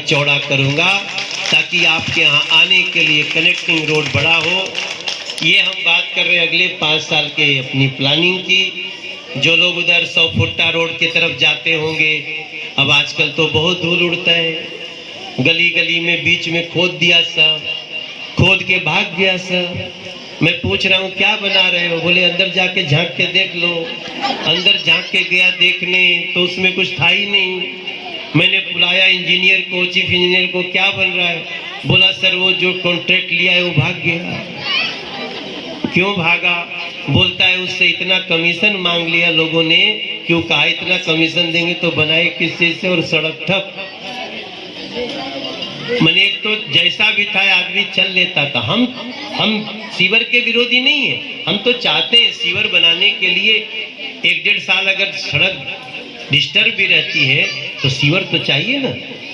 चौड़ा करूँगा ताकि आपके यहाँ आने के लिए कनेक्टिंग रोड बड़ा हो। ये हम बात कर रहे हैं अगले 5 साल के अपनी प्लानिंग की। जो लोग उधर 100 फुट्टा रोड की तरफ जाते होंगे, अब आजकल तो बहुत धूल उड़ता है, गली गली में बीच में खोद दिया सब, खोद के भाग गया सब। मैं पूछ रहा हूँ क्या बना रहे हो? बोले अंदर जाके झांक के देख लो। अंदर झांक के गया देखने तो उसमें कुछ था ही नहीं। मैंने बुलाया इंजीनियर को, चीफ इंजीनियर को, क्या बन रहा है? बोला सर वो जो कॉन्ट्रैक्ट लिया है वो भाग गया। क्यों भागा? बोलता है उससे इतना कमीशन मांग लिया लोगों ने। क्यों कहा इतना कमीशन देंगे तो बनाए किस चीज से, और सड़क ठप। मैंने एक तो जैसा भी था आदमी चल लेता था। हम सीवर के विरोधी नहीं है, हम तो चाहते हैं सीवर बनाने के लिए 1-1.5 साल अगर सड़क डिस्टर्ब भी रहती है तो सीवर तो चाहिए ना।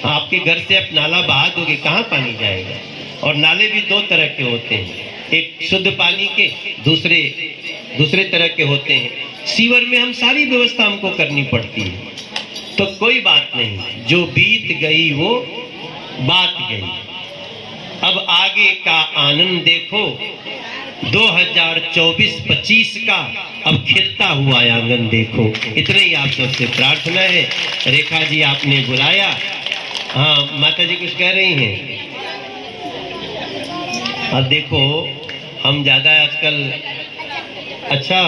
आपके घर से आप नाला बहा दोगे, कहाँ पानी जाएगा? और नाले भी 2 तरह के होते हैं, एक शुद्ध पानी के, दूसरे तरह के होते हैं। सीवर में हम सारी व्यवस्था हमको करनी पड़ती है। तो कोई बात नहीं, जो बीत गई वो बात गई। अब आगे का आनंद देखो, 2024-25 का अब खिलता हुआ आंगन देखो। इतने ही आप सबसे प्रार्थना है। रेखा जी आपने बुलाया, हाँ माता जी कुछ कह रही हैं? अब देखो हम ज्यादा आजकल, अच्छा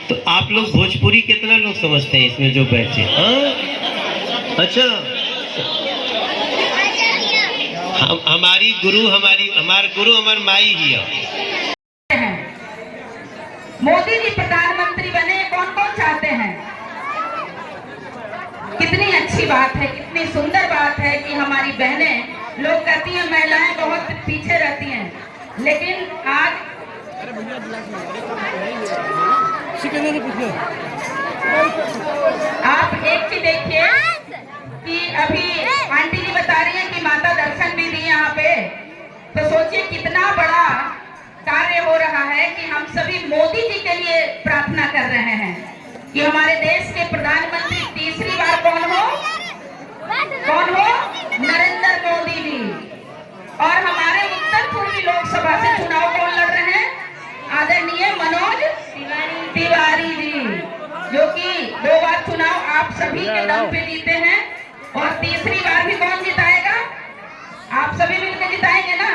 तो आप लोग भोजपुरी कितना लोग समझते हैं इसमें जो बैठे? हाँ अच्छा, हमारी गुरु हमार माई ही है। मोदी जी प्रधानमंत्री बने, कौन कौन चाहते हैं? कितनी अच्छी बात है, कितनी सुंदर बात है कि हमारी बहनें, लोग कहती हैं महिलाएं बहुत पीछे रहती हैं, लेकिन आज आप एक चीज देखिए कि अभी आंटी जी बता रही हैं कि माता दर्शन भी दी यहाँ पे। तो सोचिए कितना बड़ा कार्य हो रहा है कि हम सभी मोदी जी के लिए प्रार्थना कर रहे हैं कि हमारे देश के प्रधानमंत्री तीसरी बार कौन हो? नरेंद्र मोदी जी। और हमारे उत्तर पूर्वी लोकसभा से चुनाव कौन लड़ रहे हैं? आदरणीय मनोज तिवारी जी, जो कि 2 बार चुनाव आप सभी के दम पे जीते हैं। और तीसरी बार भी कौन जिताएगा? आप सभी मिलकर जिताएंगे ना?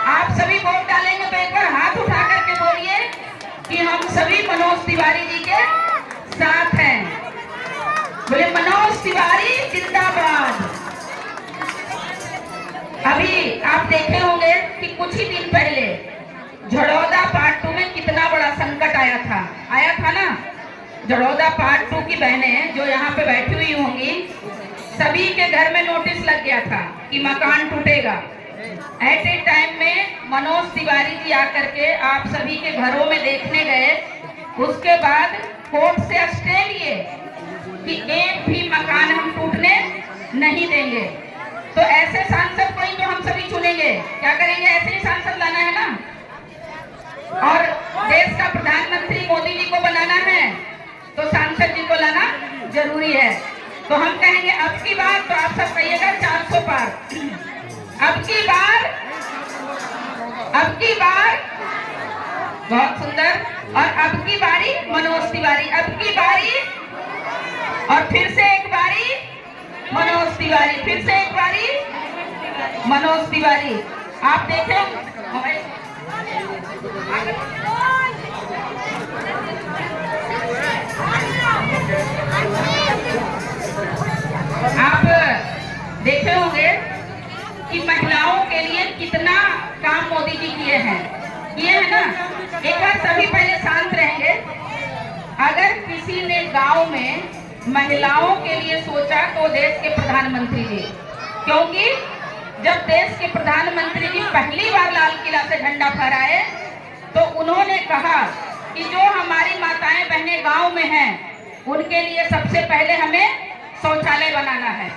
आप सभी वोट डालेंगे तो एक बार हाथ उठा करके बोलिए कि हम सभी मनोज तिवारी जी के साथ हैं। बोले मनोज तिवारी जिंदाबाद। अभी आप देखे होंगे कि कुछ ही दिन पहले झड़ौदा पार्ट 2 में कितना बड़ा संकट आया था ना। झड़ौदा पार्ट 2 की बहनें जो यहाँ पे बैठी हुई होंगी, सभी के घर में नोटिस लग गया था कि मकान टूटेगा। एट ए टाइम में मनोज तिवारी जी आकर के आप सभी के घरों में देखने गए। उसके बाद कोर्ट से स्टे लिए कि एक भी मकान हम टूटने नहीं देंगे। तो ऐसे सांसद को ही तो हम सभी चुनेंगे। क्या करेंगे? ऐसे ही सांसद लाना है ना। और देश का प्रधानमंत्री मोदी जी को बनाना है तो सांसद जी को लाना जरूरी है। तो हम कहेंगे अब की बार, तो आप सब कहिएगा 400 पार। अब की बार बहुत सुंदर। और अब की बारी मनोज तिवारी, अब की बारी, और फिर से एक बारी मनोज तिवारी, फिर से एक बारी मनोज तिवारी। आप देखें आप देखे होंगे कि महिलाओं के लिए कितना काम मोदी जी किए हैं ना। एक बार सभी पहले शांत रहेंगे। अगर किसी ने गांव में महिलाओं के लिए सोचा तो देश के प्रधानमंत्री जी, क्योंकि जब देश के प्रधानमंत्री जी पहली बार लाल किला से झंडा फहराए तो उन्होंने कहा कि जो हमारी माताएं बहनें गांव में हैं उनके लिए सबसे पहले हमें शौचालय बनाना है।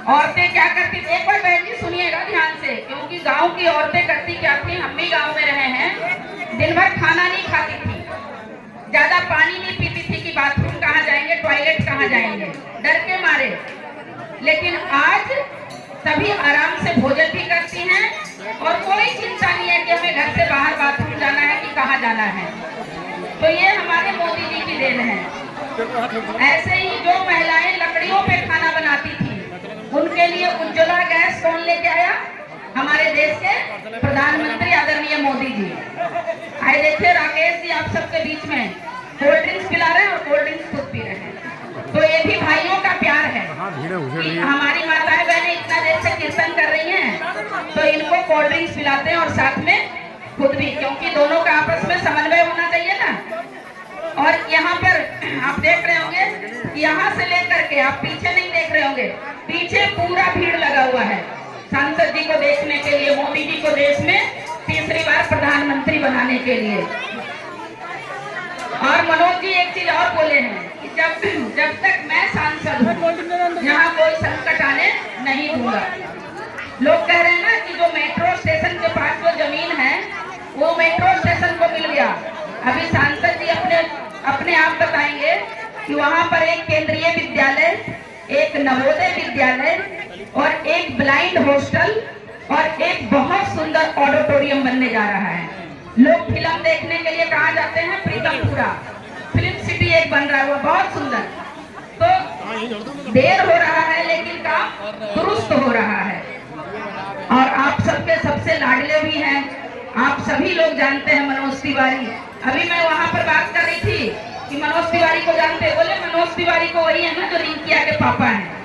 औरतें क्या करती, एक बार बहन जी सुनिएगा ध्यान से, क्योंकि गांव की औरतें करती क्या थी, हम भी गांव में रहे हैं। दिन भर खाना नहीं खाती थी, ज्यादा पानी नहीं पीती थी कि बाथरूम कहाँ जाएंगे, टॉयलेट कहाँ जाएंगे, डर के मारे। लेकिन आज सभी आराम से भोजन भी करती हैं और कोई चिंता नहीं है कि हमें घर से बाहर बाथरूम जाना है कि कहाँ जाना है। तो ये हमारे मोदी जी की देन है। ऐसे ही जो महिलाएं लकड़ियों पे खाना बनाती थी, उनके लिए उज्ज्वला गैस कौन लेके आया? हमारे देश के प्रधानमंत्री आदरणीय मोदी जी। आए देखिए राकेश जी आप सबके बीच में कोल्ड ड्रिंक्स पिला रहे हैं और कोल्ड ड्रिंक्स खुद पी रहे हैं। तो ये भी भाइयों का प्यार है कि हमारी माताएं बहनें इतना देर से कीर्तन कर रही हैं तो इनको कोल्ड ड्रिंक्स पिलाते हैं और साथ में खुद भी, क्योंकि दोनों का आपस में समन्वय होना चाहिए ना। और यहाँ पर आप देख रहे होंगे, यहाँ से लेकर के आप पीछे नहीं देख रहे होंगे, पीछे पूरा भीड़ लगा हुआ है सांसद जी को देखने के लिए, मोदी जी को देश में तीसरी बार प्रधानमंत्री बनाने के लिए। और मनोज जी एक चीज और बोले हैं कि जब तक मैं सांसद हूँ यहाँ कोई संकट आने नहीं दूंगा। लोग कह रहे हैं ना कि जो मेट्रो स्टेशन के पास जो जमीन है वो मेट्रो स्टेशन को मिल गया। अभी सांसद जी अपने आप बताएंगे कि वहाँ पर एक केंद्रीय विद्यालय, एक नवोदय विद्यालय और एक ब्लाइंड हॉस्टल और एक बहुत सुंदर ऑडिटोरियम बनने जा रहा है। लोग फिल्म देखने के लिए कहाँ जाते हैं? प्रीतमपुरा फिल्म सिटी एक बन रहा है, वो बहुत सुंदर। तो देर हो रहा है लेकिन काम दुरुस्त हो रहा है। और आप सबके सबसे लाडले भी हैं, आप सभी लोग जानते हैं मनोज तिवारी। अभी मैं वहां पर बात कर रही थी कि मनोज तिवारी को जानते, बोले मनोज तिवारी को वही है ना जो रिंकिया के पापा हैं।